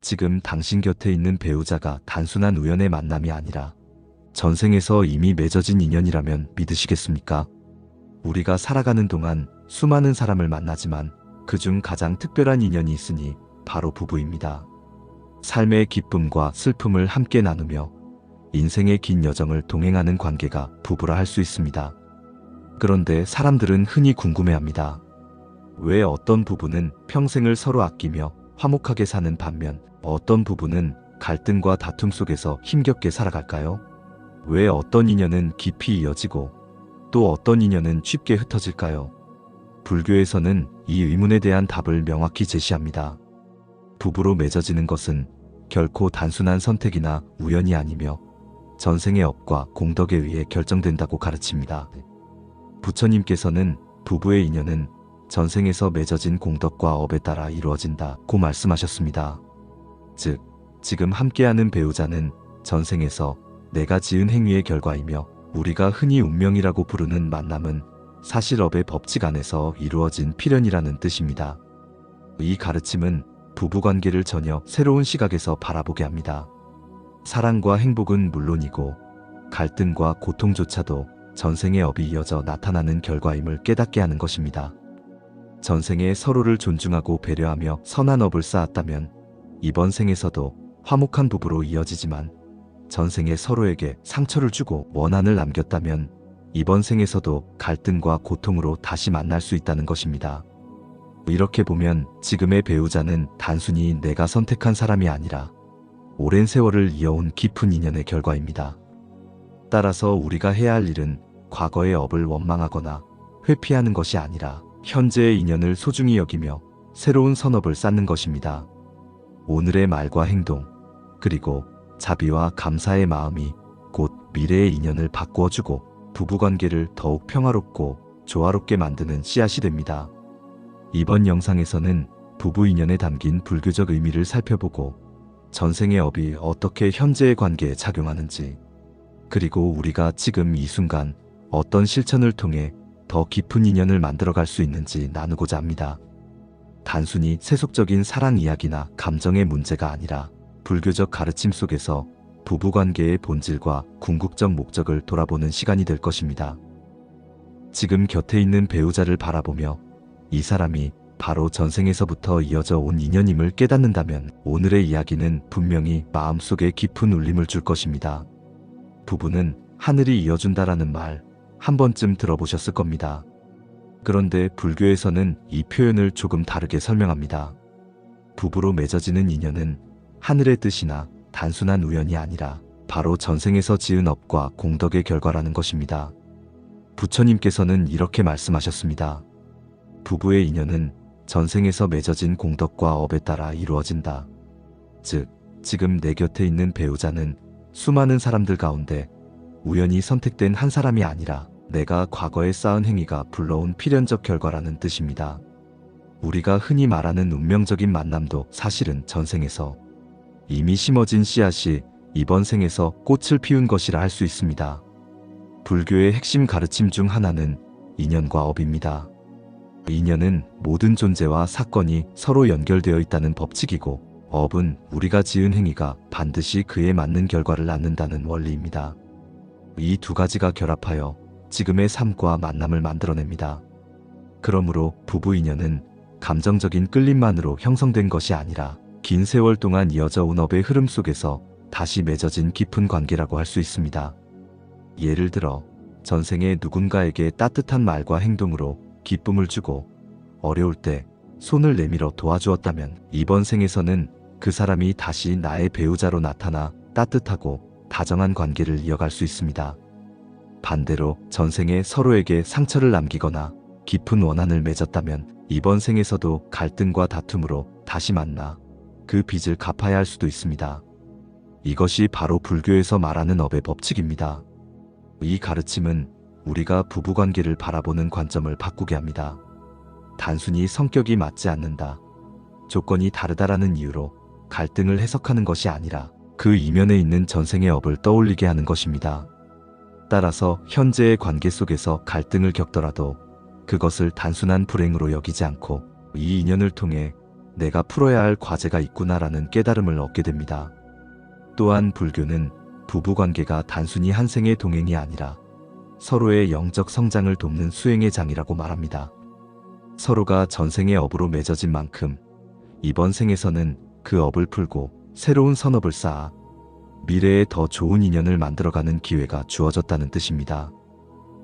지금 당신 곁에 있는 배우자가 단순한 우연의 만남이 아니라 전생에서 이미 맺어진 인연이라면 믿으시겠습니까? 우리가 살아가는 동안 수많은 사람을 만나지만 그중 가장 특별한 인연이 있으니 바로 부부입니다. 삶의 기쁨과 슬픔을 함께 나누며 인생의 긴 여정을 동행하는 관계가 부부라 할 수 있습니다. 그런데 사람들은 흔히 궁금해합니다. 왜 어떤 부부는 평생을 서로 아끼며 화목하게 사는 반면 어떤 부부는 갈등과 다툼 속에서 힘겹게 살아갈까요? 왜 어떤 인연은 깊이 이어지고 또 어떤 인연은 쉽게 흩어질까요? 불교에서는 이 의문에 대한 답을 명확히 제시합니다. 부부로 맺어지는 것은 결코 단순한 선택이나 우연이 아니며 전생의 업과 공덕에 의해 결정된다고 가르칩니다. 부처님께서는 부부의 인연은 전생에서 맺어진 공덕과 업에 따라 이루어진다고 말씀하셨습니다. 즉, 지금 함께하는 배우자는 전생에서 내가 지은 행위의 결과이며 우리가 흔히 운명이라고 부르는 만남은 사실 업의 법칙 안에서 이루어진 필연이라는 뜻입니다. 이 가르침은 부부관계를 전혀 새로운 시각에서 바라보게 합니다. 사랑과 행복은 물론이고 갈등과 고통조차도 전생의 업이 이어져 나타나는 결과임을 깨닫게 하는 것입니다. 전생에 서로를 존중하고 배려하며 선한 업을 쌓았다면 이번 생에서도 화목한 부부로 이어지지만 전생에 서로에게 상처를 주고 원한을 남겼다면 이번 생에서도 갈등과 고통으로 다시 만날 수 있다는 것입니다. 이렇게 보면 지금의 배우자는 단순히 내가 선택한 사람이 아니라 오랜 세월을 이어온 깊은 인연의 결과입니다. 따라서 우리가 해야 할 일은 과거의 업을 원망하거나 회피하는 것이 아니라 현재의 인연을 소중히 여기며 새로운 선업을 쌓는 것입니다. 오늘의 말과 행동, 그리고 자비와 감사의 마음이 곧 미래의 인연을 바꾸어주고 부부관계를 더욱 평화롭고 조화롭게 만드는 씨앗이 됩니다. 이번 영상에서는 부부 인연에 담긴 불교적 의미를 살펴보고 전생의 업이 어떻게 현재의 관계에 작용하는지, 그리고 우리가 지금 이 순간 어떤 실천을 통해 더 깊은 인연을 만들어갈 수 있는지 나누고자 합니다. 단순히 세속적인 사랑 이야기나 감정의 문제가 아니라 불교적 가르침 속에서 부부관계의 본질과 궁극적 목적을 돌아보는 시간이 될 것입니다. 지금 곁에 있는 배우자를 바라보며 이 사람이 바로 전생에서부터 이어져 온 인연임을 깨닫는다면 오늘의 이야기는 분명히 마음속에 깊은 울림을 줄 것입니다. 부부는 하늘이 이어준다라는 말 한 번쯤 들어보셨을 겁니다. 그런데 불교에서는 이 표현을 조금 다르게 설명합니다. 부부로 맺어지는 인연은 하늘의 뜻이나 단순한 우연이 아니라 바로 전생에서 지은 업과 공덕의 결과라는 것입니다. 부처님께서는 이렇게 말씀하셨습니다. 부부의 인연은 전생에서 맺어진 공덕과 업에 따라 이루어진다. 즉, 지금 내 곁에 있는 배우자는 수많은 사람들 가운데 우연히 선택된 한 사람이 아니라 내가 과거에 쌓은 행위가 불러온 필연적 결과라는 뜻입니다. 우리가 흔히 말하는 운명적인 만남도 사실은 전생에서 이미 심어진 씨앗이 이번 생에서 꽃을 피운 것이라 할 수 있습니다. 불교의 핵심 가르침 중 하나는 인연과 업입니다. 인연은 모든 존재와 사건이 서로 연결되어 있다는 법칙이고, 업은 우리가 지은 행위가 반드시 그에 맞는 결과를 낳는다는 원리입니다. 이 두 가지가 결합하여 지금의 삶과 만남을 만들어냅니다. 그러므로 부부 인연은 감정적인 끌림만으로 형성된 것이 아니라 긴 세월 동안 이어져 온 업의 흐름 속에서 다시 맺어진 깊은 관계라고 할 수 있습니다. 예를 들어 전생에 누군가에게 따뜻한 말과 행동으로 기쁨을 주고 어려울 때 손을 내밀어 도와주었다면 이번 생에서는 그 사람이 다시 나의 배우자로 나타나 따뜻하고 다정한 관계를 이어갈 수 있습니다. 반대로 전생에 서로에게 상처를 남기거나 깊은 원한을 맺었다면 이번 생에서도 갈등과 다툼으로 다시 만나 그 빚을 갚아야 할 수도 있습니다. 이것이 바로 불교에서 말하는 업의 법칙입니다. 이 가르침은 우리가 부부관계를 바라보는 관점을 바꾸게 합니다. 단순히 성격이 맞지 않는다, 조건이 다르다라는 이유로 갈등을 해석하는 것이 아니라 그 이면에 있는 전생의 업을 떠올리게 하는 것입니다. 따라서 현재의 관계 속에서 갈등을 겪더라도 그것을 단순한 불행으로 여기지 않고 이 인연을 통해 내가 풀어야 할 과제가 있구나라는 깨달음을 얻게 됩니다. 또한 불교는 부부관계가 단순히 한 생의 동행이 아니라 서로의 영적 성장을 돕는 수행의 장이라고 말합니다. 서로가 전생의 업으로 맺어진 만큼 이번 생에서는 그 업을 풀고 새로운 선업을 쌓아 미래에 더 좋은 인연을 만들어가는 기회가 주어졌다는 뜻입니다.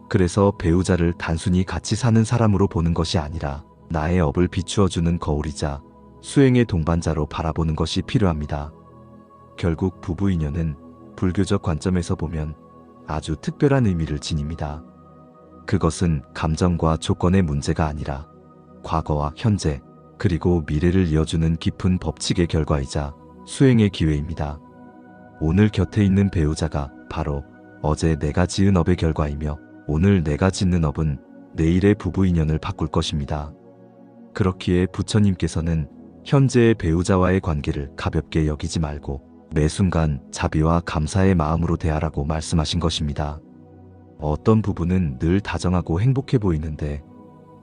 그래서 배우자를 단순히 같이 사는 사람으로 보는 것이 아니라 나의 업을 비추어주는 거울이자 수행의 동반자로 바라보는 것이 필요합니다. 결국 부부 인연은 불교적 관점에서 보면 아주 특별한 의미를 지닙니다. 그것은 감정과 조건의 문제가 아니라 과거와 현재 그리고 미래를 이어주는 깊은 법칙의 결과이자 수행의 기회입니다. 오늘 곁에 있는 배우자가 바로 어제 내가 지은 업의 결과이며 오늘 내가 짓는 업은 내일의 부부 인연을 바꿀 것입니다. 그렇기에 부처님께서는 현재의 배우자와의 관계를 가볍게 여기지 말고 매 순간 자비와 감사의 마음으로 대하라고 말씀하신 것입니다. 어떤 부부는 늘 다정하고 행복해 보이는데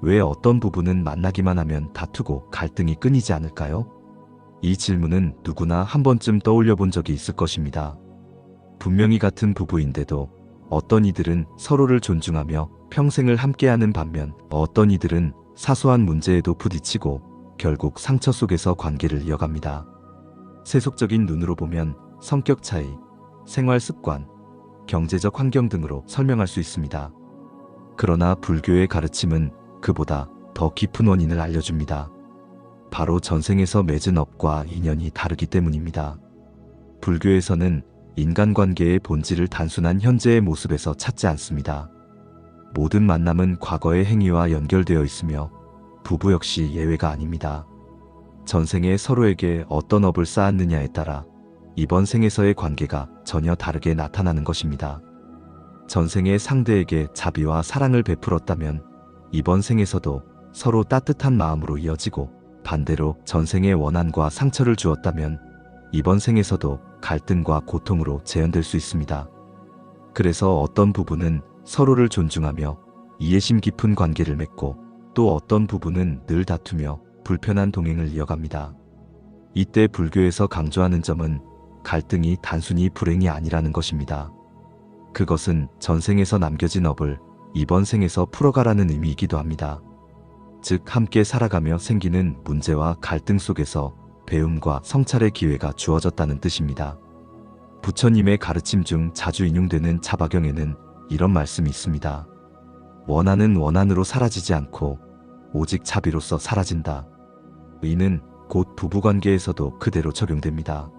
왜 어떤 부부는 만나기만 하면 다투고 갈등이 끊이지 않을까요? 이 질문은 누구나 한 번쯤 떠올려 본 적이 있을 것입니다. 분명히 같은 부부인데도 어떤 이들은 서로를 존중하며 평생을 함께하는 반면 어떤 이들은 사소한 문제에도 부딪히고 결국 상처 속에서 관계를 이어갑니다. 세속적인 눈으로 보면 성격 차이, 생활 습관, 경제적 환경 등으로 설명할 수 있습니다. 그러나 불교의 가르침은 그보다 더 깊은 원인을 알려줍니다. 바로 전생에서 맺은 업과 인연이 다르기 때문입니다. 불교에서는 인간관계의 본질을 단순한 현재의 모습에서 찾지 않습니다. 모든 만남은 과거의 행위와 연결되어 있으며 부부 역시 예외가 아닙니다. 전생에 서로에게 어떤 업을 쌓았느냐에 따라 이번 생에서의 관계가 전혀 다르게 나타나는 것입니다. 전생의 상대에게 자비와 사랑을 베풀었다면 이번 생에서도 서로 따뜻한 마음으로 이어지고 반대로 전생의 원한과 상처를 주었다면 이번 생에서도 갈등과 고통으로 재현될 수 있습니다. 그래서 어떤 부부는 서로를 존중하며 이해심 깊은 관계를 맺고 또 어떤 부부는 늘 다투며 불편한 동행을 이어갑니다. 이때 불교에서 강조하는 점은 갈등이 단순히 불행이 아니라는 것입니다. 그것은 전생에서 남겨진 업을 이번 생에서 풀어가라는 의미이기도 합니다. 즉 함께 살아가며 생기는 문제와 갈등 속에서 배움과 성찰의 기회가 주어졌다는 뜻입니다. 부처님의 가르침 중 자주 인용되는 차바경에는 이런 말씀이 있습니다. 원한은 원한으로 사라지지 않고 오직 자비로서 사라진다. 이는 곧 부부관계에서도 그대로 적용됩니다.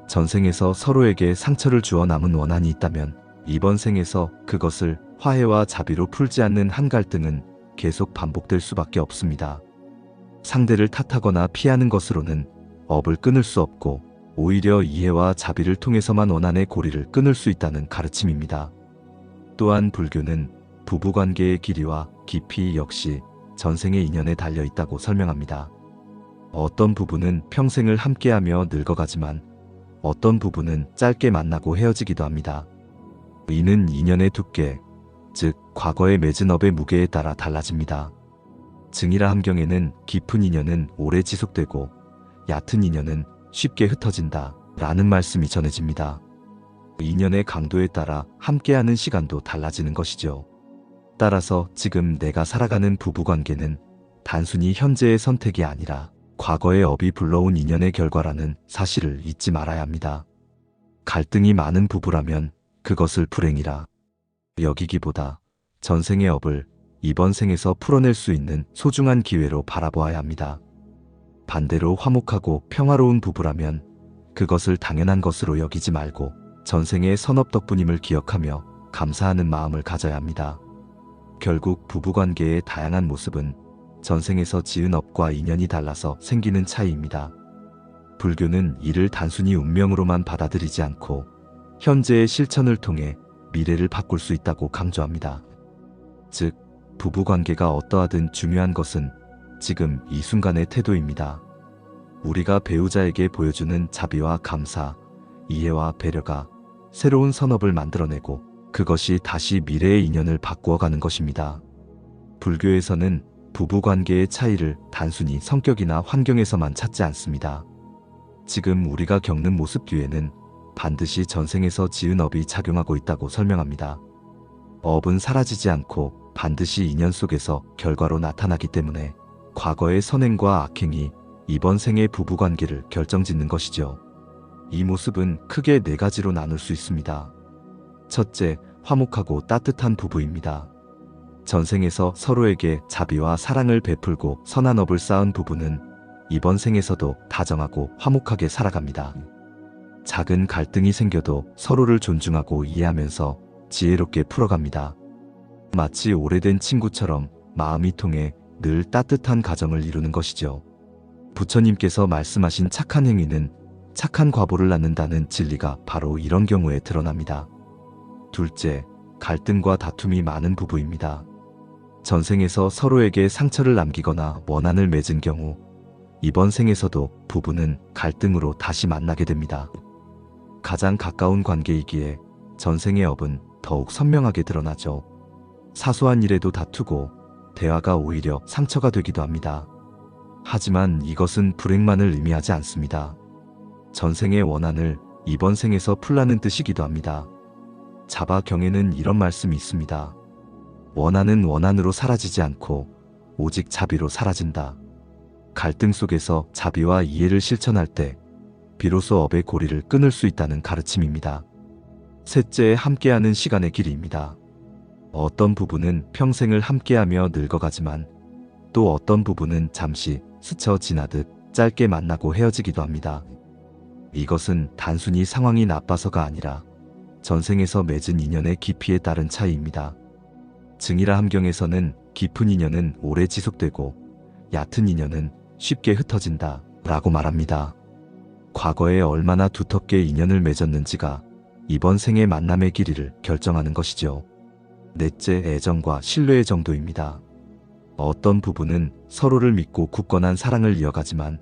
전생에서 서로에게 상처를 주어 남은 원한이 있다면 이번 생에서 그것을 화해와 자비로 풀지 않는 한 갈등은 계속 반복될 수밖에 없습니다. 상대를 탓하거나 피하는 것으로는 업을 끊을 수 없고 오히려 이해와 자비를 통해서만 원한의 고리를 끊을 수 있다는 가르침입니다. 또한 불교는 부부관계의 길이와 깊이 역시 전생의 인연에 달려 있다고 설명합니다. 어떤 부부는 평생을 함께하며 늙어가지만 어떤 부부는 짧게 만나고 헤어지기도 합니다. 이는 인연의 두께, 즉 과거의 맺은 업의 무게에 따라 달라집니다. 증이라 함경에는 깊은 인연은 오래 지속되고 얕은 인연은 쉽게 흩어진다 라는 말씀이 전해집니다. 인연의 강도에 따라 함께하는 시간도 달라지는 것이죠. 따라서 지금 내가 살아가는 부부관계는 단순히 현재의 선택이 아니라 과거의 업이 불러온 인연의 결과라는 사실을 잊지 말아야 합니다. 갈등이 많은 부부라면 그것을 불행이라 여기기보다 전생의 업을 이번 생에서 풀어낼 수 있는 소중한 기회로 바라보아야 합니다. 반대로 화목하고 평화로운 부부라면 그것을 당연한 것으로 여기지 말고 전생의 선업 덕분임을 기억하며 감사하는 마음을 가져야 합니다. 결국 부부관계의 다양한 모습은 전생에서 지은 업과 인연이 달라서 생기는 차이입니다. 불교는 이를 단순히 운명으로만 받아들이지 않고 현재의 실천을 통해 미래를 바꿀 수 있다고 강조합니다. 즉, 부부관계가 어떠하든 중요한 것은 지금 이 순간의 태도입니다. 우리가 배우자에게 보여주는 자비와 감사, 이해와 배려가 새로운 선업을 만들어내고 그것이 다시 미래의 인연을 바꾸어가는 것입니다. 불교에서는 부부 관계의 차이를 단순히 성격이나 환경에서만 찾지 않습니다. 지금 우리가 겪는 모습 뒤에는 반드시 전생에서 지은 업이 작용하고 있다고 설명합니다. 업은 사라지지 않고 반드시 인연 속에서 결과로 나타나기 때문에 과거의 선행과 악행이 이번 생의 부부관계를 결정짓는 것이죠. 이 모습은 크게 네 가지로 나눌 수 있습니다. 첫째, 화목하고 따뜻한 부부입니다. 전생에서 서로에게 자비와 사랑을 베풀고 선한 업을 쌓은 부부는 이번 생에서도 다정하고 화목하게 살아갑니다. 작은 갈등이 생겨도 서로를 존중하고 이해하면서 지혜롭게 풀어갑니다. 마치 오래된 친구처럼 마음이 통해 늘 따뜻한 가정을 이루는 것이죠. 부처님께서 말씀하신 착한 행위는 착한 과보를 낳는다는 진리가 바로 이런 경우에 드러납니다. 둘째, 갈등과 다툼이 많은 부부입니다. 전생에서 서로에게 상처를 남기거나 원한을 맺은 경우 이번 생에서도 부부는 갈등으로 다시 만나게 됩니다. 가장 가까운 관계이기에 전생의 업은 더욱 선명하게 드러나죠. 사소한 일에도 다투고 대화가 오히려 상처가 되기도 합니다. 하지만 이것은 불행만을 의미하지 않습니다. 전생의 원한을 이번 생에서 풀라는 뜻이기도 합니다. 자바경에는 이런 말씀이 있습니다. 원한은 원한으로 사라지지 않고 오직 자비로 사라진다. 갈등 속에서 자비와 이해를 실천할 때 비로소 업의 고리를 끊을 수 있다는 가르침입니다. 셋째, 함께하는 시간의 길이입니다. 어떤 부부는 평생을 함께하며 늙어가지만 또 어떤 부부는 잠시 스쳐 지나듯 짧게 만나고 헤어지기도 합니다. 이것은 단순히 상황이 나빠서가 아니라 전생에서 맺은 인연의 깊이에 따른 차이입니다. 증이라 함경에서는 깊은 인연은 오래 지속되고 얕은 인연은 쉽게 흩어진다 라고 말합니다. 과거에 얼마나 두텁게 인연을 맺었는지가 이번 생의 만남의 길이를 결정하는 것이죠. 넷째, 애정과 신뢰의 정도입니다. 어떤 부부는 서로를 믿고 굳건한 사랑을 이어가지만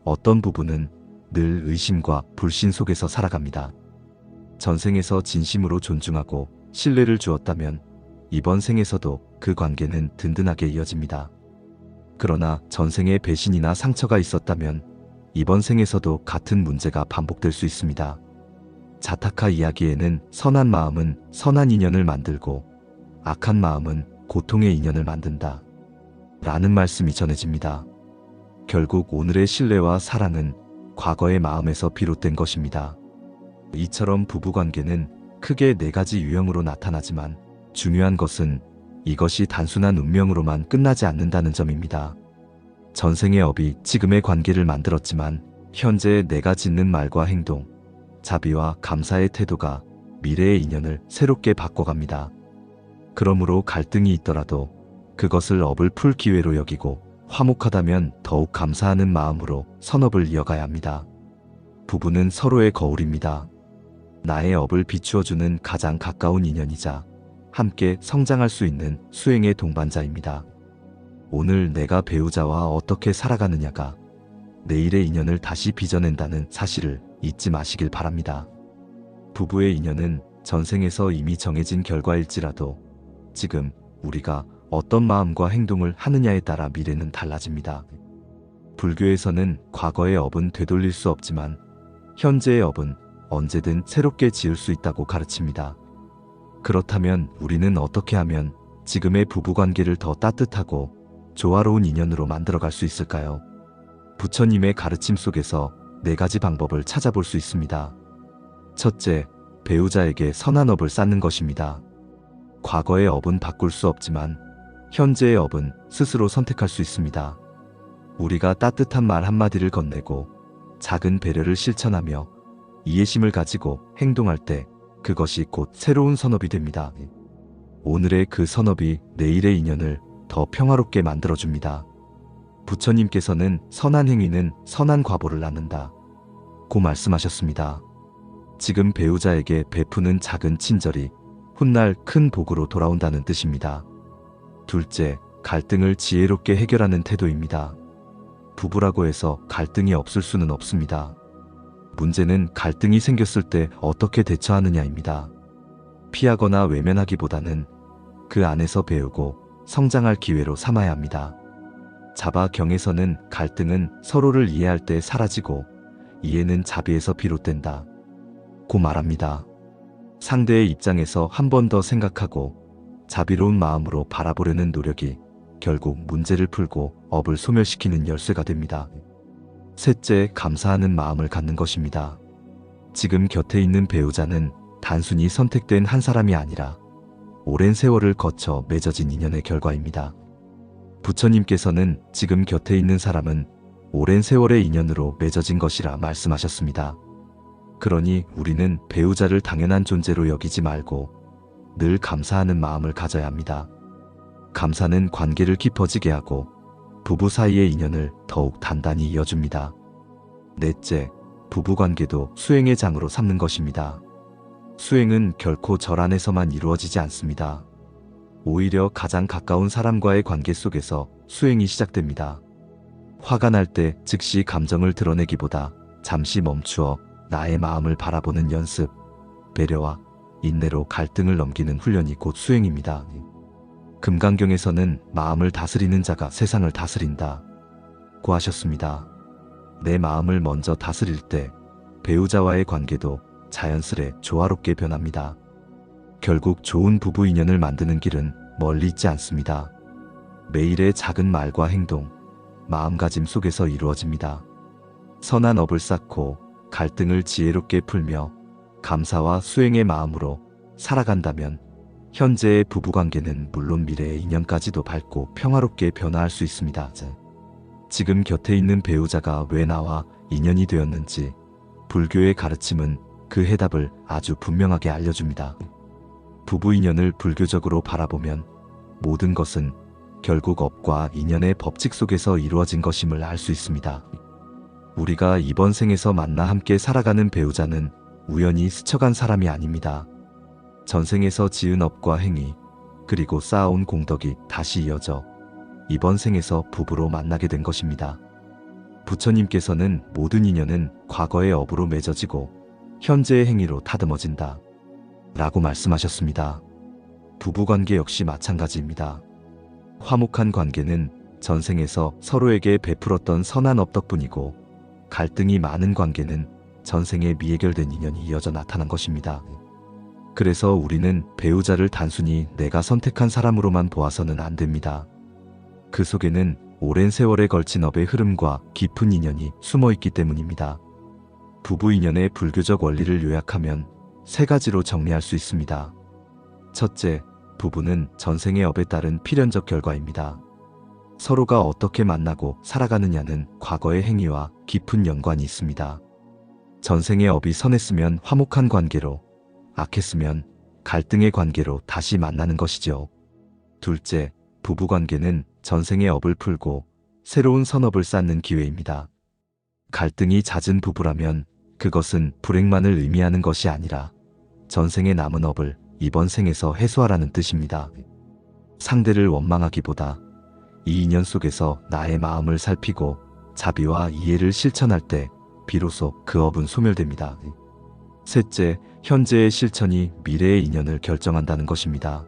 어떤 부부는 늘 의심과 불신 속에서 살아갑니다. 전생에서 진심으로 존중하고 신뢰를 주었다면 이번 생에서도 그 관계는 든든하게 이어집니다. 그러나 전생에 배신이나 상처가 있었다면 이번 생에서도 같은 문제가 반복될 수 있습니다. 자타카 이야기에는 선한 마음은 선한 인연을 만들고 악한 마음은 고통의 인연을 만든다 라는 말씀이 전해집니다. 결국 오늘의 신뢰와 사랑은 과거의 마음에서 비롯된 것입니다. 이처럼 부부관계는 크게 네 가지 유형으로 나타나지만 중요한 것은 이것이 단순한 운명으로만 끝나지 않는다는 점입니다. 전생의 업이 지금의 관계를 만들었지만 현재 내가 짓는 말과 행동, 자비와 감사의 태도가 미래의 인연을 새롭게 바꿔갑니다. 그러므로 갈등이 있더라도 그것을 업을 풀 기회로 여기고 화목하다면 더욱 감사하는 마음으로 선업을 이어가야 합니다. 부부는 서로의 거울입니다. 나의 업을 비추어주는 가장 가까운 인연이자 함께 성장할 수 있는 수행의 동반자입니다. 오늘 내가 배우자와 어떻게 살아가느냐가 내일의 인연을 다시 빚어낸다는 사실을 잊지 마시길 바랍니다. 부부의 인연은 전생에서 이미 정해진 결과일지라도 지금 우리가 어떤 마음과 행동을 하느냐에 따라 미래는 달라집니다. 불교에서는 과거의 업은 되돌릴 수 없지만 현재의 업은 언제든 새롭게 지을 수 있다고 가르칩니다. 그렇다면 우리는 어떻게 하면 지금의 부부관계를 더 따뜻하고 조화로운 인연으로 만들어갈 수 있을까요? 부처님의 가르침 속에서 네 가지 방법을 찾아볼 수 있습니다. 첫째, 배우자에게 선한 업을 쌓는 것입니다. 과거의 업은 바꿀 수 없지만 현재의 업은 스스로 선택할 수 있습니다. 우리가 따뜻한 말 한마디를 건네고 작은 배려를 실천하며 이해심을 가지고 행동할 때 그것이 곧 새로운 선업이 됩니다. 오늘의 그 선업이 내일의 인연을 더 평화롭게 만들어줍니다. 부처님께서는 선한 행위는 선한 과보를 낳는다 고 말씀하셨습니다. 지금 배우자에게 베푸는 작은 친절이 훗날 큰 복으로 돌아온다는 뜻입니다. 둘째, 갈등을 지혜롭게 해결하는 태도입니다. 부부라고 해서 갈등이 없을 수는 없습니다. 문제는 갈등이 생겼을 때 어떻게 대처하느냐입니다. 피하거나 외면하기보다는 그 안에서 배우고 성장할 기회로 삼아야 합니다. 자바경에서는 갈등은 서로를 이해할 때 사라지고 이해는 자비에서 비롯된다 고 말합니다. 상대의 입장에서 한 번 더 생각하고 자비로운 마음으로 바라보려는 노력이 결국 문제를 풀고 업을 소멸시키는 열쇠가 됩니다. 셋째, 감사하는 마음을 갖는 것입니다. 지금 곁에 있는 배우자는 단순히 선택된 한 사람이 아니라 오랜 세월을 거쳐 맺어진 인연의 결과입니다. 부처님께서는 지금 곁에 있는 사람은 오랜 세월의 인연으로 맺어진 것이라 말씀하셨습니다. 그러니 우리는 배우자를 당연한 존재로 여기지 말고 늘 감사하는 마음을 가져야 합니다. 감사는 관계를 깊어지게 하고 부부 사이의 인연을 더욱 단단히 이어줍니다. 넷째, 부부관계도 수행의 장으로 삼는 것입니다. 수행은 결코 절 안에서만 이루어지지 않습니다. 오히려 가장 가까운 사람과의 관계 속에서 수행이 시작됩니다. 화가 날 때 즉시 감정을 드러내기보다 잠시 멈추어 나의 마음을 바라보는 연습, 배려와 인내로 갈등을 넘기는 훈련이 곧 수행입니다. 금강경에서는 마음을 다스리는 자가 세상을 다스린다 고 하셨습니다. 내 마음을 먼저 다스릴 때 배우자와의 관계도 자연스레 조화롭게 변합니다. 결국 좋은 부부 인연을 만드는 길은 멀리 있지 않습니다. 매일의 작은 말과 행동, 마음가짐 속에서 이루어집니다. 선한 업을 쌓고 갈등을 지혜롭게 풀며 감사와 수행의 마음으로 살아간다면 현재의 부부관계는 물론 미래의 인연까지도 밝고 평화롭게 변화할 수 있습니다. 지금 곁에 있는 배우자가 왜 나와 인연이 되었는지 불교의 가르침은 그 해답을 아주 분명하게 알려줍니다. 부부 인연을 불교적으로 바라보면 모든 것은 결국 업과 인연의 법칙 속에서 이루어진 것임을 알 수 있습니다. 우리가 이번 생에서 만나 함께 살아가는 배우자는 우연히 스쳐간 사람이 아닙니다. 전생에서 지은 업과 행위, 그리고 쌓아온 공덕이 다시 이어져 이번 생에서 부부로 만나게 된 것입니다. 부처님께서는 모든 인연은 과거의 업으로 맺어지고 현재의 행위로 다듬어진다 라고 말씀하셨습니다. 부부관계 역시 마찬가지입니다. 화목한 관계는 전생에서 서로에게 베풀었던 선한 업 덕분이고 갈등이 많은 관계는 전생에 미해결된 인연이 이어져 나타난 것입니다. 그래서 우리는 배우자를 단순히 내가 선택한 사람으로만 보아서는 안 됩니다. 그 속에는 오랜 세월에 걸친 업의 흐름과 깊은 인연이 숨어 있기 때문입니다. 부부 인연의 불교적 원리를 요약하면 세 가지로 정리할 수 있습니다. 첫째, 부부는 전생의 업에 따른 필연적 결과입니다. 서로가 어떻게 만나고 살아가느냐는 과거의 행위와 깊은 연관이 있습니다. 전생의 업이 선했으면 화목한 관계로, 악했으면 갈등의 관계로 다시 만나는 것이죠. 둘째, 부부관계는 전생의 업을 풀고 새로운 선업을 쌓는 기회입니다. 갈등이 잦은 부부라면 그것은 불행만을 의미하는 것이 아니라 전생의 남은 업을 이번 생에서 해소하라는 뜻입니다. 상대를 원망하기보다 이 인연 속에서 나의 마음을 살피고 자비와 이해를 실천할 때 비로소 그 업은 소멸됩니다. 셋째, 현재의 실천이 미래의 인연을 결정한다는 것입니다.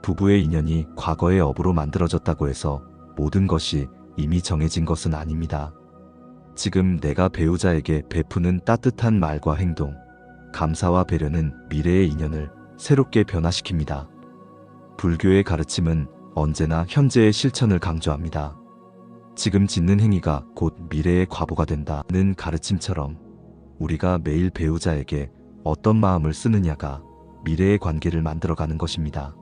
부부의 인연이 과거의 업으로 만들어졌다고 해서 모든 것이 이미 정해진 것은 아닙니다. 지금 내가 배우자에게 베푸는 따뜻한 말과 행동, 감사와 배려는 미래의 인연을 새롭게 변화시킵니다. 불교의 가르침은 언제나 현재의 실천을 강조합니다. 지금 짓는 행위가 곧 미래의 과보가 된다는 가르침처럼 우리가 매일 배우자에게 어떤 마음을 쓰느냐가 미래의 관계를 만들어가는 것입니다.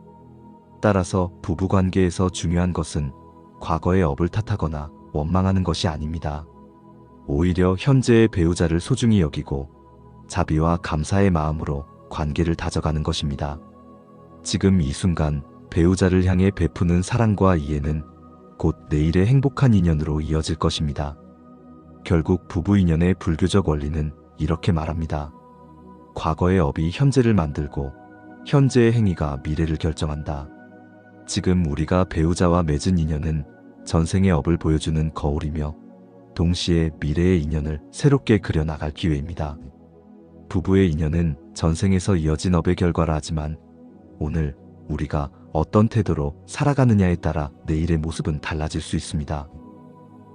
따라서 부부관계에서 중요한 것은 과거의 업을 탓하거나 원망하는 것이 아닙니다. 오히려 현재의 배우자를 소중히 여기고 자비와 감사의 마음으로 관계를 다져가는 것입니다. 지금 이 순간 배우자를 향해 베푸는 사랑과 이해는 곧 내일의 행복한 인연으로 이어질 것입니다. 결국 부부 인연의 불교적 원리는 이렇게 말합니다. 과거의 업이 현재를 만들고 현재의 행위가 미래를 결정한다. 지금 우리가 배우자와 맺은 인연은 전생의 업을 보여주는 거울이며 동시에 미래의 인연을 새롭게 그려나갈 기회입니다. 부부의 인연은 전생에서 이어진 업의 결과라 하지만 오늘 우리가 어떤 태도로 살아가느냐에 따라 내일의 모습은 달라질 수 있습니다.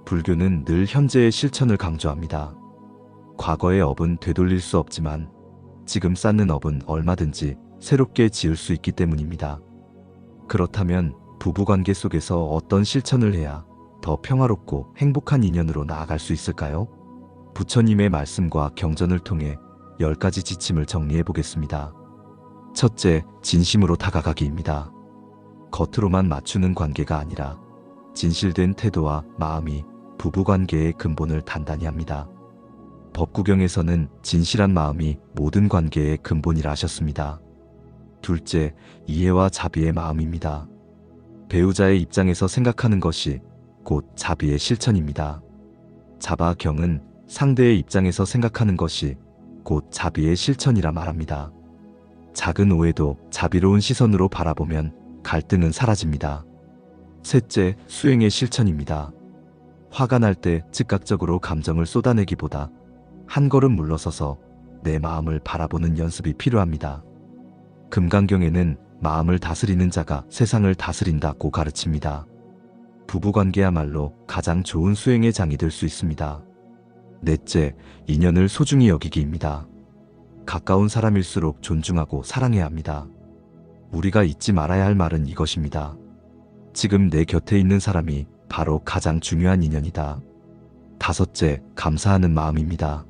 불교는 늘 현재의 실천을 강조합니다. 과거의 업은 되돌릴 수 없지만 지금 쌓는 업은 얼마든지 새롭게 지을 수 있기 때문입니다. 그렇다면 부부관계 속에서 어떤 실천을 해야 더 평화롭고 행복한 인연으로 나아갈 수 있을까요? 부처님의 말씀과 경전을 통해 10가지 지침을 정리해 보겠습니다. 첫째, 진심으로 다가가기입니다. 겉으로만 맞추는 관계가 아니라 진실된 태도와 마음이 부부관계의 근본을 단단히 합니다. 법구경에서는 진실한 마음이 모든 관계의 근본이라 하셨습니다. 둘째, 이해와 자비의 마음입니다. 배우자의 입장에서 생각하는 것이 곧 자비의 실천입니다. 자바경은 상대의 입장에서 생각하는 것이 곧 자비의 실천이라 말합니다. 작은 오해도 자비로운 시선으로 바라보면 갈등은 사라집니다. 셋째, 수행의 실천입니다. 화가 날 때 즉각적으로 감정을 쏟아내기보다 한 걸음 물러서서 내 마음을 바라보는 연습이 필요합니다. 금강경에는 마음을 다스리는 자가 세상을 다스린다고 가르칩니다. 부부관계야말로 가장 좋은 수행의 장이 될 수 있습니다. 넷째, 인연을 소중히 여기기입니다. 가까운 사람일수록 존중하고 사랑해야 합니다. 우리가 잊지 말아야 할 말은 이것입니다. 지금 내 곁에 있는 사람이 바로 가장 중요한 인연이다. 다섯째, 감사하는 마음입니다.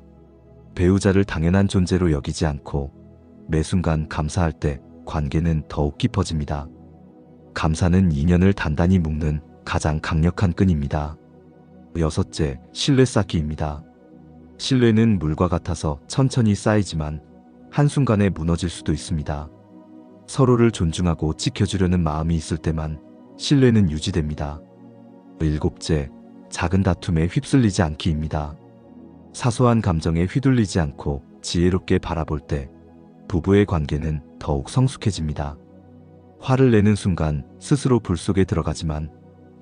배우자를 당연한 존재로 여기지 않고 매 순간 감사할 때 관계는 더욱 깊어집니다. 감사는 인연을 단단히 묶는 가장 강력한 끈입니다. 여섯째, 신뢰 쌓기입니다. 신뢰는 물과 같아서 천천히 쌓이지만 한순간에 무너질 수도 있습니다. 서로를 존중하고 지켜주려는 마음이 있을 때만 신뢰는 유지됩니다. 일곱째, 작은 다툼에 휩쓸리지 않기입니다. 사소한 감정에 휘둘리지 않고 지혜롭게 바라볼 때 부부의 관계는 더욱 성숙해집니다. 화를 내는 순간 스스로 불 속에 들어가지만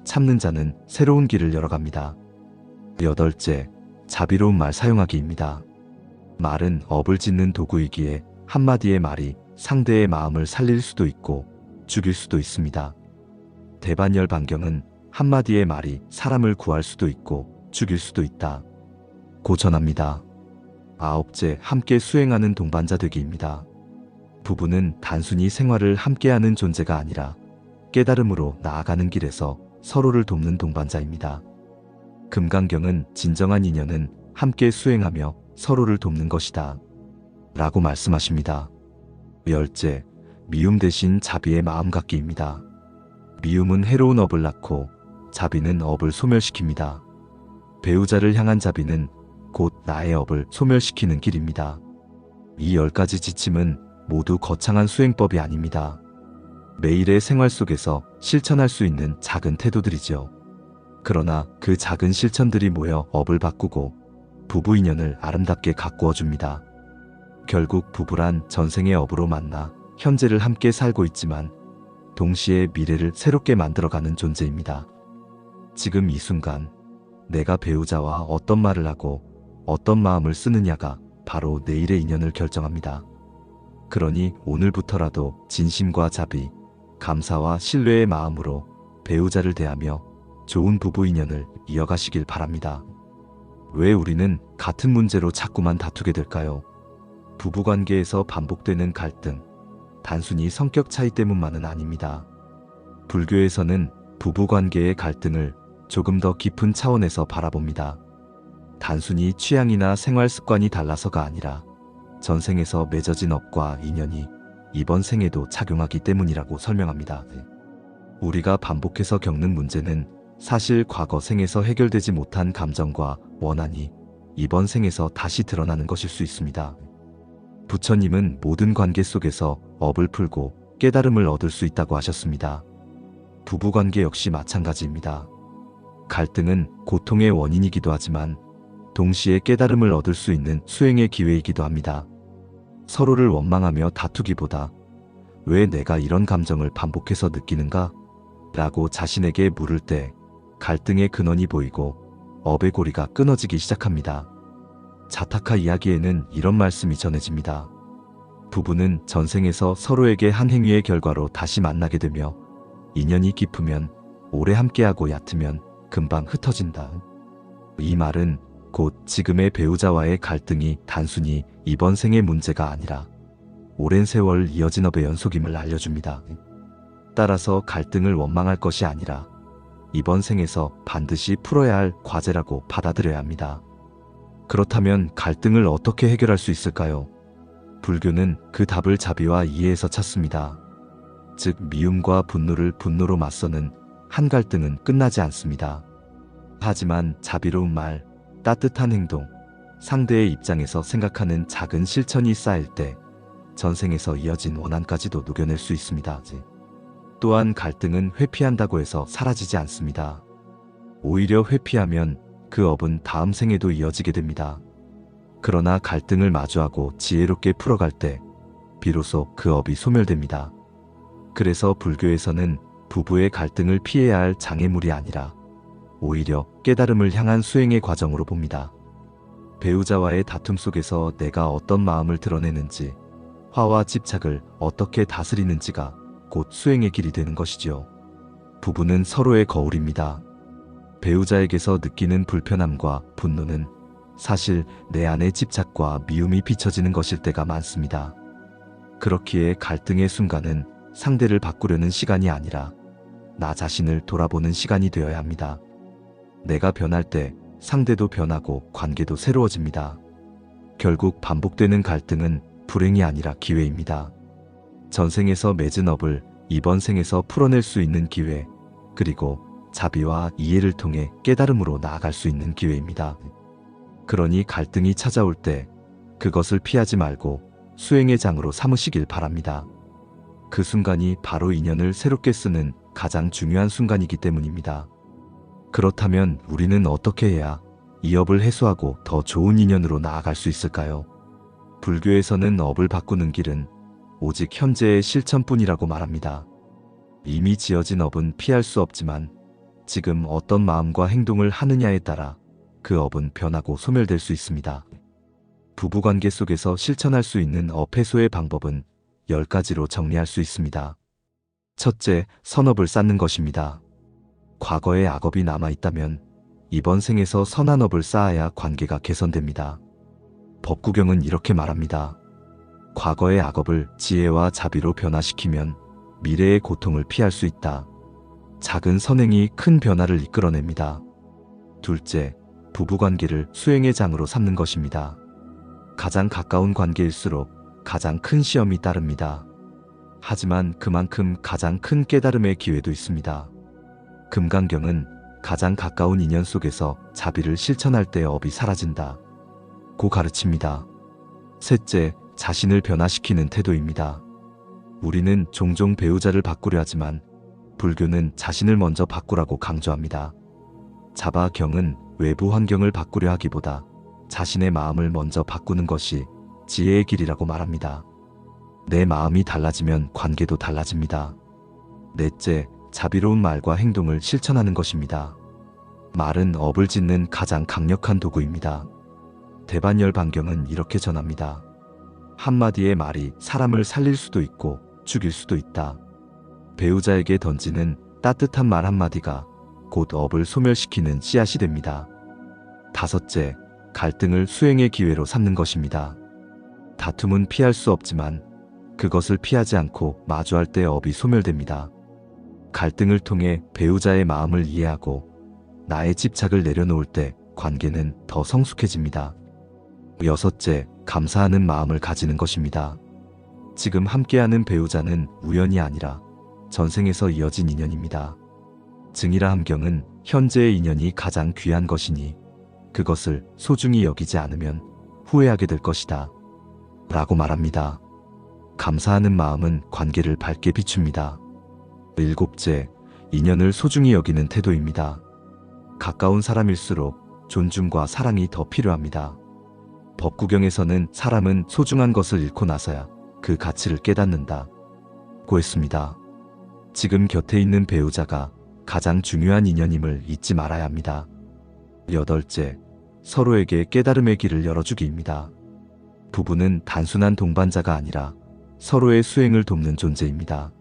참는 자는 새로운 길을 열어갑니다. 여덟째, 자비로운 말 사용하기입니다. 말은 업을 짓는 도구이기에 한마디의 말이 상대의 마음을 살릴 수도 있고 죽일 수도 있습니다. 대반열 반경은 한마디의 말이 사람을 구할 수도 있고 죽일 수도 있다 고 전합니다. 아홉째, 함께 수행하는 동반자 되기입니다. 부부는 단순히 생활을 함께하는 존재가 아니라 깨달음으로 나아가는 길에서 서로를 돕는 동반자입니다. 금강경은 진정한 인연은 함께 수행하며 서로를 돕는 것이다 라고 말씀하십니다. 열째, 미움 대신 자비의 마음 갖기입니다. 미움은 해로운 업을 낳고 자비는 업을 소멸시킵니다. 배우자를 향한 자비는 곧 나의 업을 소멸시키는 길입니다. 이 10가지 지침은 모두 거창한 수행법이 아닙니다. 매일의 생활 속에서 실천할 수 있는 작은 태도들이죠. 그러나 그 작은 실천들이 모여 업을 바꾸고 부부 인연을 아름답게 가꾸어 줍니다. 결국 부부란 전생의 업으로 만나 현재를 함께 살고 있지만 동시에 미래를 새롭게 만들어가는 존재입니다. 지금 이 순간 내가 배우자와 어떤 말을 하고 어떤 마음을 쓰느냐가 바로 내일의 인연을 결정합니다. 그러니 오늘부터라도 진심과 자비, 감사와 신뢰의 마음으로 배우자를 대하며 좋은 부부 인연을 이어가시길 바랍니다. 왜 우리는 같은 문제로 자꾸만 다투게 될까요? 부부관계에서 반복되는 갈등, 단순히 성격 차이 때문만은 아닙니다. 불교에서는 부부관계의 갈등을 조금 더 깊은 차원에서 바라봅니다. 단순히 취향이나 생활 습관이 달라서가 아니라 전생에서 맺어진 업과 인연이 이번 생에도 작용하기 때문이라고 설명합니다. 우리가 반복해서 겪는 문제는 사실 과거 생에서 해결되지 못한 감정과 원한이 이번 생에서 다시 드러나는 것일 수 있습니다. 부처님은 모든 관계 속에서 업을 풀고 깨달음을 얻을 수 있다고 하셨습니다. 부부관계 역시 마찬가지입니다. 갈등은 고통의 원인이기도 하지만 동시에 깨달음을 얻을 수 있는 수행의 기회이기도 합니다. 서로를 원망하며 다투기보다 왜 내가 이런 감정을 반복해서 느끼는가? 라고 자신에게 물을 때 갈등의 근원이 보이고 업의 고리가 끊어지기 시작합니다. 자타카 이야기에는 이런 말씀이 전해집니다. 부부는 전생에서 서로에게 한 행위의 결과로 다시 만나게 되며 인연이 깊으면 오래 함께하고 얕으면 금방 흩어진다. 이 말은 곧 지금의 배우자와의 갈등이 단순히 이번 생의 문제가 아니라 오랜 세월 이어진 업의 연속임을 알려줍니다. 따라서 갈등을 원망할 것이 아니라 이번 생에서 반드시 풀어야 할 과제라고 받아들여야 합니다. 그렇다면 갈등을 어떻게 해결할 수 있을까요? 불교는 그 답을 자비와 이해에서 찾습니다. 즉 미움과 분노를 분노로 맞서는 한 갈등은 끝나지 않습니다. 하지만 자비로운 말, 따뜻한 행동, 상대의 입장에서 생각하는 작은 실천이 쌓일 때 전생에서 이어진 원한까지도 녹여낼 수 있습니다. 또한 갈등은 회피한다고 해서 사라지지 않습니다. 오히려 회피하면 그 업은 다음 생에도 이어지게 됩니다. 그러나 갈등을 마주하고 지혜롭게 풀어갈 때 비로소 그 업이 소멸됩니다. 그래서 불교에서는 부부의 갈등을 피해야 할 장애물이 아니라 오히려 깨달음을 향한 수행의 과정으로 봅니다. 배우자와의 다툼 속에서 내가 어떤 마음을 드러내는지, 화와 집착을 어떻게 다스리는지가 곧 수행의 길이 되는 것이지요. 부부는 서로의 거울입니다. 배우자에게서 느끼는 불편함과 분노는 사실 내 안의 집착과 미움이 비춰지는 것일 때가 많습니다. 그렇기에 갈등의 순간은 상대를 바꾸려는 시간이 아니라 나 자신을 돌아보는 시간이 되어야 합니다. 내가 변할 때 상대도 변하고 관계도 새로워집니다. 결국 반복되는 갈등은 불행이 아니라 기회입니다. 전생에서 맺은 업을 이번 생에서 풀어낼 수 있는 기회, 그리고 자비와 이해를 통해 깨달음으로 나아갈 수 있는 기회입니다. 그러니 갈등이 찾아올 때 그것을 피하지 말고 수행의 장으로 삼으시길 바랍니다. 그 순간이 바로 인연을 새롭게 쓰는 가장 중요한 순간이기 때문입니다. 그렇다면 우리는 어떻게 해야 이 업을 해소하고 더 좋은 인연으로 나아갈 수 있을까요? 불교에서는 업을 바꾸는 길은 오직 현재의 실천뿐이라고 말합니다. 이미 지어진 업은 피할 수 없지만 지금 어떤 마음과 행동을 하느냐에 따라 그 업은 변하고 소멸될 수 있습니다. 부부관계 속에서 실천할 수 있는 업 해소의 방법은 10가지로 정리할 수 있습니다. 첫째, 선업을 쌓는 것입니다. 과거의 악업이 남아있다면 이번 생에서 선한 업을 쌓아야 관계가 개선됩니다. 법구경은 이렇게 말합니다. 과거의 악업을 지혜와 자비로 변화시키면 미래의 고통을 피할 수 있다. 작은 선행이 큰 변화를 이끌어냅니다. 둘째, 부부관계를 수행의 장으로 삼는 것입니다. 가장 가까운 관계일수록 가장 큰 시험이 따릅니다. 하지만 그만큼 가장 큰 깨달음의 기회도 있습니다. 금강경은 가장 가까운 인연 속에서 자비를 실천할 때 업이 사라진다 고 가르칩니다. 셋째, 자신을 변화시키는 태도입니다. 우리는 종종 배우자를 바꾸려 하지만 불교는 자신을 먼저 바꾸라고 강조합니다. 자바경은 외부 환경을 바꾸려 하기보다 자신의 마음을 먼저 바꾸는 것이 지혜의 길이라고 말합니다. 내 마음이 달라지면 관계도 달라집니다. 넷째, 자비로운 말과 행동을 실천하는 것입니다. 말은 업을 짓는 가장 강력한 도구입니다. 대반열반경은 이렇게 전합니다. 한마디의 말이 사람을 살릴 수도 있고 죽일 수도 있다. 배우자에게 던지는 따뜻한 말 한마디가 곧 업을 소멸시키는 씨앗이 됩니다. 다섯째, 갈등을 수행의 기회로 삼는 것입니다. 다툼은 피할 수 없지만 그것을 피하지 않고 마주할 때 업이 소멸됩니다. 갈등을 통해 배우자의 마음을 이해하고 나의 집착을 내려놓을 때 관계는 더 성숙해집니다. 여섯째, 감사하는 마음을 가지는 것입니다. 지금 함께하는 배우자는 우연이 아니라 전생에서 이어진 인연입니다. 증이라 함경은 현재의 인연이 가장 귀한 것이니 그것을 소중히 여기지 않으면 후회하게 될 것이다 라고 말합니다. 감사하는 마음은 관계를 밝게 비춥니다. 일곱째, 인연을 소중히 여기는 태도입니다. 가까운 사람일수록 존중과 사랑이 더 필요합니다. 법구경에서는 사람은 소중한 것을 잃고 나서야 그 가치를 깨닫는다 고 했습니다. 지금 곁에 있는 배우자가 가장 중요한 인연임을 잊지 말아야 합니다. 여덟째, 서로에게 깨달음의 길을 열어주기입니다. 부부는 단순한 동반자가 아니라 서로의 수행을 돕는 존재입니다.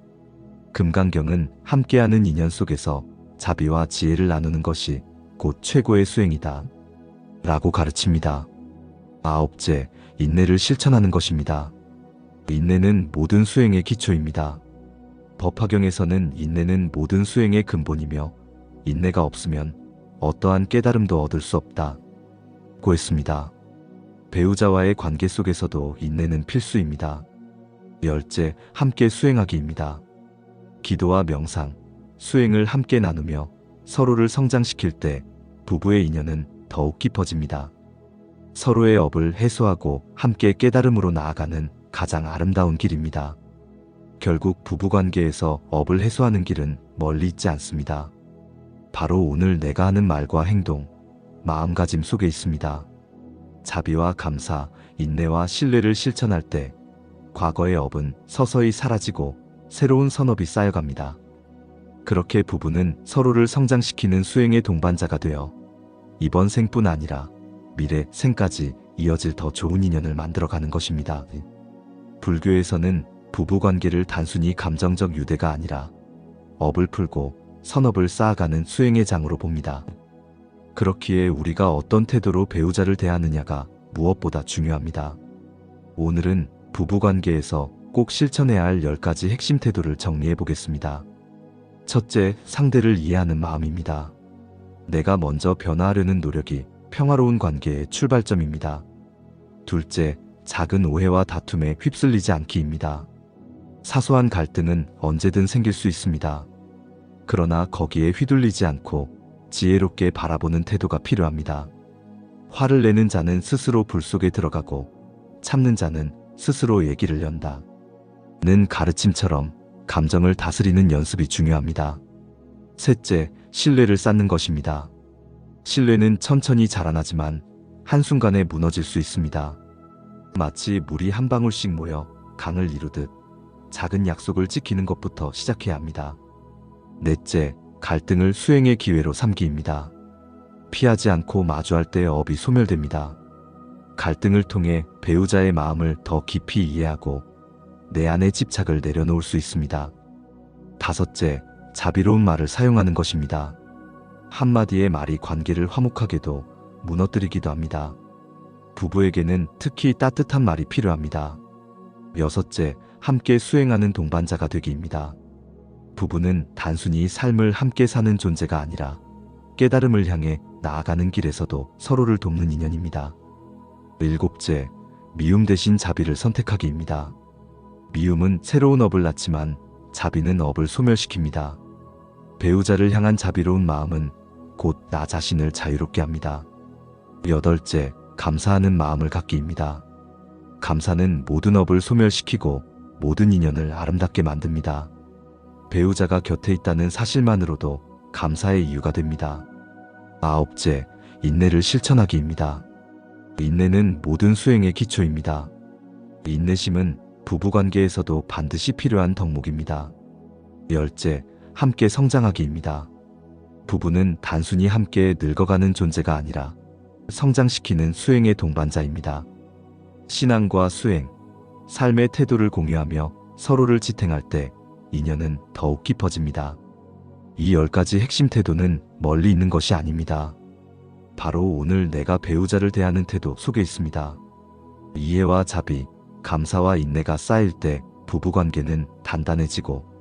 금강경은 함께하는 인연 속에서 자비와 지혜를 나누는 것이 곧 최고의 수행이다 라고 가르칩니다. 아홉째, 인내를 실천하는 것입니다. 인내는 모든 수행의 기초입니다. 법화경에서는 인내는 모든 수행의 근본이며 인내가 없으면 어떠한 깨달음도 얻을 수 없다고 했습니다. 배우자와의 관계 속에서도 인내는 필수입니다. 열째, 함께 수행하기입니다. 기도와 명상, 수행을 함께 나누며 서로를 성장시킬 때 부부의 인연은 더욱 깊어집니다. 서로의 업을 해소하고 함께 깨달음으로 나아가는 가장 아름다운 길입니다. 결국 부부관계에서 업을 해소하는 길은 멀리 있지 않습니다. 바로 오늘 내가 하는 말과 행동, 마음가짐 속에 있습니다. 자비와 감사, 인내와 신뢰를 실천할 때 과거의 업은 서서히 사라지고 새로운 선업이 쌓여갑니다. 그렇게 부부는 서로를 성장시키는 수행의 동반자가 되어 이번 생뿐 아니라 미래 생까지 이어질 더 좋은 인연을 만들어가는 것입니다. 불교에서는 부부관계를 단순히 감정적 유대가 아니라 업을 풀고 선업을 쌓아가는 수행의 장으로 봅니다. 그렇기에 우리가 어떤 태도로 배우자를 대하느냐가 무엇보다 중요합니다. 오늘은 부부관계에서 꼭 실천해야 할 10가지 핵심 태도를 정리해 보겠습니다. 첫째, 상대를 이해하는 마음입니다. 내가 먼저 변화하려는 노력이 평화로운 관계의 출발점입니다. 둘째, 작은 오해와 다툼에 휩쓸리지 않기입니다. 사소한 갈등은 언제든 생길 수 있습니다. 그러나 거기에 휘둘리지 않고 지혜롭게 바라보는 태도가 필요합니다. 화를 내는 자는 스스로 불 속에 들어가고 참는 자는 스스로 얘기를 연다. 는 가르침처럼 감정을 다스리는 연습이 중요합니다. 셋째, 신뢰를 쌓는 것입니다. 신뢰는 천천히 자라나지만 한순간에 무너질 수 있습니다. 마치 물이 한 방울씩 모여 강을 이루듯 작은 약속을 지키는 것부터 시작해야 합니다. 넷째, 갈등을 수행의 기회로 삼기입니다. 피하지 않고 마주할 때 업이 소멸됩니다. 갈등을 통해 배우자의 마음을 더 깊이 이해하고 내 안의 집착을 내려놓을 수 있습니다. 다섯째, 자비로운 말을 사용하는 것입니다. 한마디의 말이 관계를 화목하게도 무너뜨리기도 합니다. 부부에게는 특히 따뜻한 말이 필요합니다. 여섯째, 함께 수행하는 동반자가 되기입니다. 부부는 단순히 삶을 함께 사는 존재가 아니라 깨달음을 향해 나아가는 길에서도 서로를 돕는 인연입니다. 일곱째, 미움 대신 자비를 선택하기입니다. 미움은 새로운 업을 낳지만 자비는 업을 소멸시킵니다. 배우자를 향한 자비로운 마음은 곧 나 자신을 자유롭게 합니다. 여덟째, 감사하는 마음을 갖기입니다. 감사는 모든 업을 소멸시키고 모든 인연을 아름답게 만듭니다. 배우자가 곁에 있다는 사실만으로도 감사의 이유가 됩니다. 아홉째, 인내를 실천하기입니다. 인내는 모든 수행의 기초입니다. 인내심은 부부관계에서도 반드시 필요한 덕목입니다. 열째, 함께 성장하기입니다. 부부는 단순히 함께 늙어가는 존재가 아니라 성장시키는 수행의 동반자입니다. 신앙과 수행, 삶의 태도를 공유하며 서로를 지탱할 때 인연은 더욱 깊어집니다. 이 10가지 핵심 태도는 멀리 있는 것이 아닙니다. 바로 오늘 내가 배우자를 대하는 태도 속에 있습니다. 이해와 자비, 감사와 인내가 쌓일 때 부부관계는 단단해지고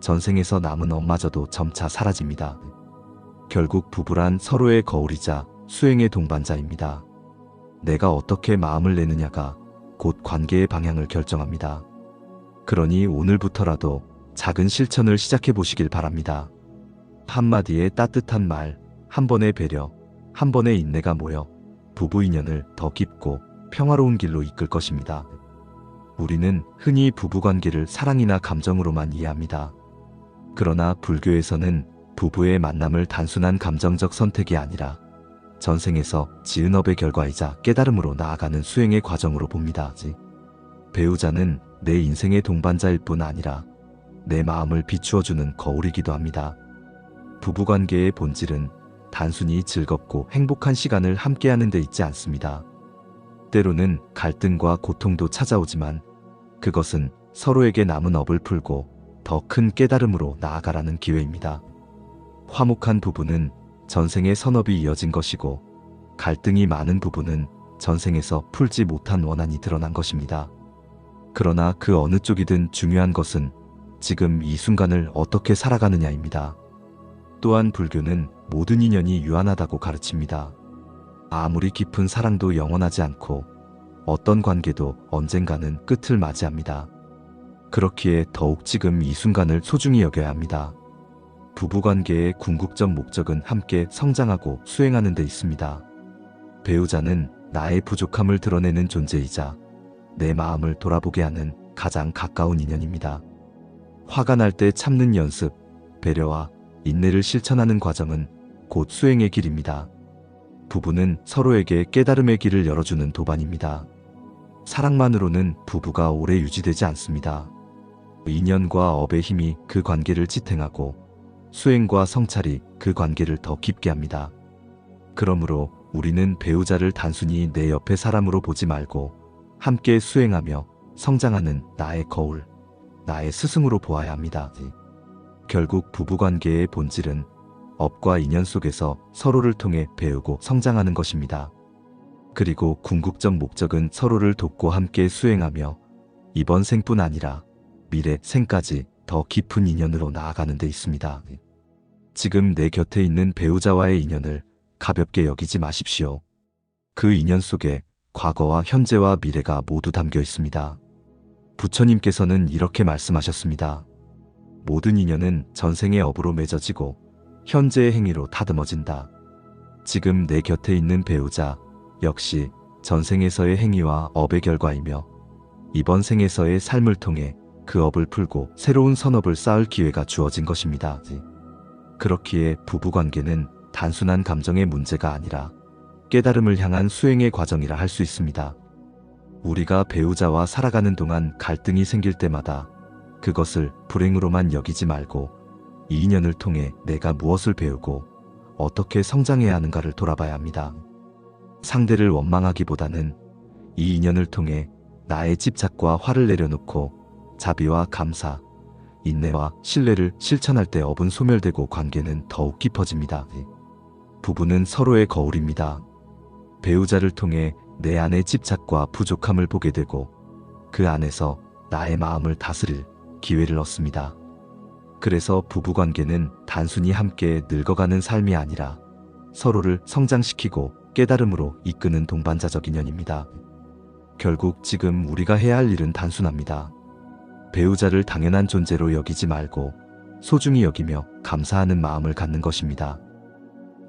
전생에서 남은 업마저도 점차 사라집니다. 결국 부부란 서로의 거울이자 수행의 동반자입니다. 내가 어떻게 마음을 내느냐가 곧 관계의 방향을 결정합니다. 그러니 오늘부터라도 작은 실천을 시작해 보시길 바랍니다. 한마디의 따뜻한 말, 한 번의 배려, 한 번의 인내가 모여 부부 인연을 더 깊고 평화로운 길로 이끌 것입니다. 우리는 흔히 부부관계를 사랑이나 감정으로만 이해합니다. 그러나 불교에서는 부부의 만남을 단순한 감정적 선택이 아니라 전생에서 지은 업의 결과이자 깨달음으로 나아가는 수행의 과정으로 봅니다. 배우자는 내 인생의 동반자일 뿐 아니라 내 마음을 비추어주는 거울이기도 합니다. 부부관계의 본질은 단순히 즐겁고 행복한 시간을 함께하는 데 있지 않습니다. 때로는 갈등과 고통도 찾아오지만 그것은 서로에게 남은 업을 풀고 더 큰 깨달음으로 나아가라는 기회입니다. 화목한 부부는 전생의 선업이 이어진 것이고 갈등이 많은 부분은 전생에서 풀지 못한 원한이 드러난 것입니다. 그러나 그 어느 쪽이든 중요한 것은 지금 이 순간을 어떻게 살아가느냐입니다. 또한 불교는 모든 인연이 유한하다고 가르칩니다. 아무리 깊은 사랑도 영원하지 않고 어떤 관계도 언젠가는 끝을 맞이합니다. 그렇기에 더욱 지금 이 순간을 소중히 여겨야 합니다. 부부관계의 궁극적 목적은 함께 성장하고 수행하는 데 있습니다. 배우자는 나의 부족함을 드러내는 존재이자 내 마음을 돌아보게 하는 가장 가까운 인연입니다. 화가 날 때 참는 연습, 배려와 인내를 실천하는 과정은 곧 수행의 길입니다. 부부는 서로에게 깨달음의 길을 열어주는 도반입니다. 사랑만으로는 부부가 오래 유지되지 않습니다. 인연과 업의 힘이 그 관계를 지탱하고 수행과 성찰이 그 관계를 더 깊게 합니다. 그러므로 우리는 배우자를 단순히 내 옆의 사람으로 보지 말고 함께 수행하며 성장하는 나의 거울, 나의 스승으로 보아야 합니다. 결국 부부관계의 본질은 업과 인연 속에서 서로를 통해 배우고 성장하는 것입니다. 그리고 궁극적 목적은 서로를 돕고 함께 수행하며 이번 생뿐 아니라 미래 생까지 더 깊은 인연으로 나아가는 데 있습니다. 지금 내 곁에 있는 배우자와의 인연을 가볍게 여기지 마십시오. 그 인연 속에 과거와 현재와 미래가 모두 담겨 있습니다. 부처님께서는 이렇게 말씀하셨습니다. 모든 인연은 전생의 업으로 맺어지고 현재의 행위로 다듬어진다. 지금 내 곁에 있는 배우자 역시 전생에서의 행위와 업의 결과이며 이번 생에서의 삶을 통해 그 업을 풀고 새로운 선업을 쌓을 기회가 주어진 것입니다. 그렇기에 부부관계는 단순한 감정의 문제가 아니라 깨달음을 향한 수행의 과정이라 할 수 있습니다. 우리가 배우자와 살아가는 동안 갈등이 생길 때마다 그것을 불행으로만 여기지 말고 이 인연을 통해 내가 무엇을 배우고 어떻게 성장해야 하는가를 돌아봐야 합니다. 상대를 원망하기보다는 이 인연을 통해 나의 집착과 화를 내려놓고 자비와 감사, 인내와 신뢰를 실천할 때 업은 소멸되고 관계는 더욱 깊어집니다. 부부는 서로의 거울입니다. 배우자를 통해 내 안의 집착과 부족함을 보게 되고 그 안에서 나의 마음을 다스릴 기회를 얻습니다. 그래서 부부관계는 단순히 함께 늙어가는 삶이 아니라 서로를 성장시키고 깨달음으로 이끄는 동반자적 인연입니다. 결국 지금 우리가 해야 할 일은 단순합니다. 배우자를 당연한 존재로 여기지 말고 소중히 여기며 감사하는 마음을 갖는 것입니다.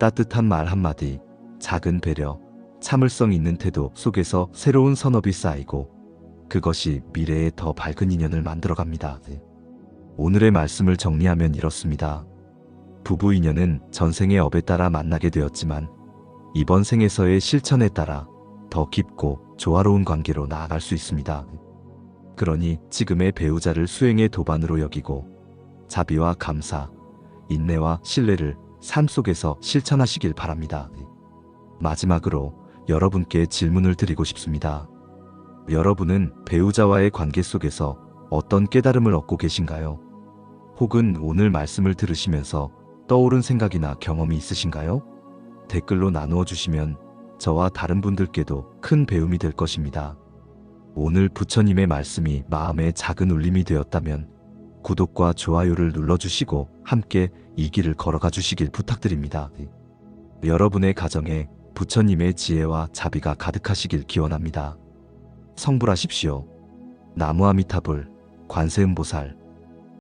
따뜻한 말 한마디, 작은 배려, 참을성 있는 태도 속에서 새로운 선업이 쌓이고 그것이 미래에 더 밝은 인연을 만들어갑니다. 오늘의 말씀을 정리하면 이렇습니다. 부부 인연은 전생의 업에 따라 만나게 되었지만 이번 생에서의 실천에 따라 더 깊고 조화로운 관계로 나아갈 수 있습니다. 그러니 지금의 배우자를 수행의 도반으로 여기고 자비와 감사, 인내와 신뢰를 삶 속에서 실천하시길 바랍니다. 마지막으로 여러분께 질문을 드리고 싶습니다. 여러분은 배우자와의 관계 속에서 어떤 깨달음을 얻고 계신가요? 혹은 오늘 말씀을 들으시면서 떠오른 생각이나 경험이 있으신가요? 댓글로 나누어 주시면 저와 다른 분들께도 큰 배움이 될 것입니다. 오늘 부처님의 말씀이 마음에 작은 울림이 되었다면 구독과 좋아요를 눌러주시고 함께 이 길을 걸어가 주시길 부탁드립니다. 여러분의 가정에 부처님의 지혜와 자비가 가득하시길 기원합니다. 성불하십시오. 나무아미타불, 관세음보살.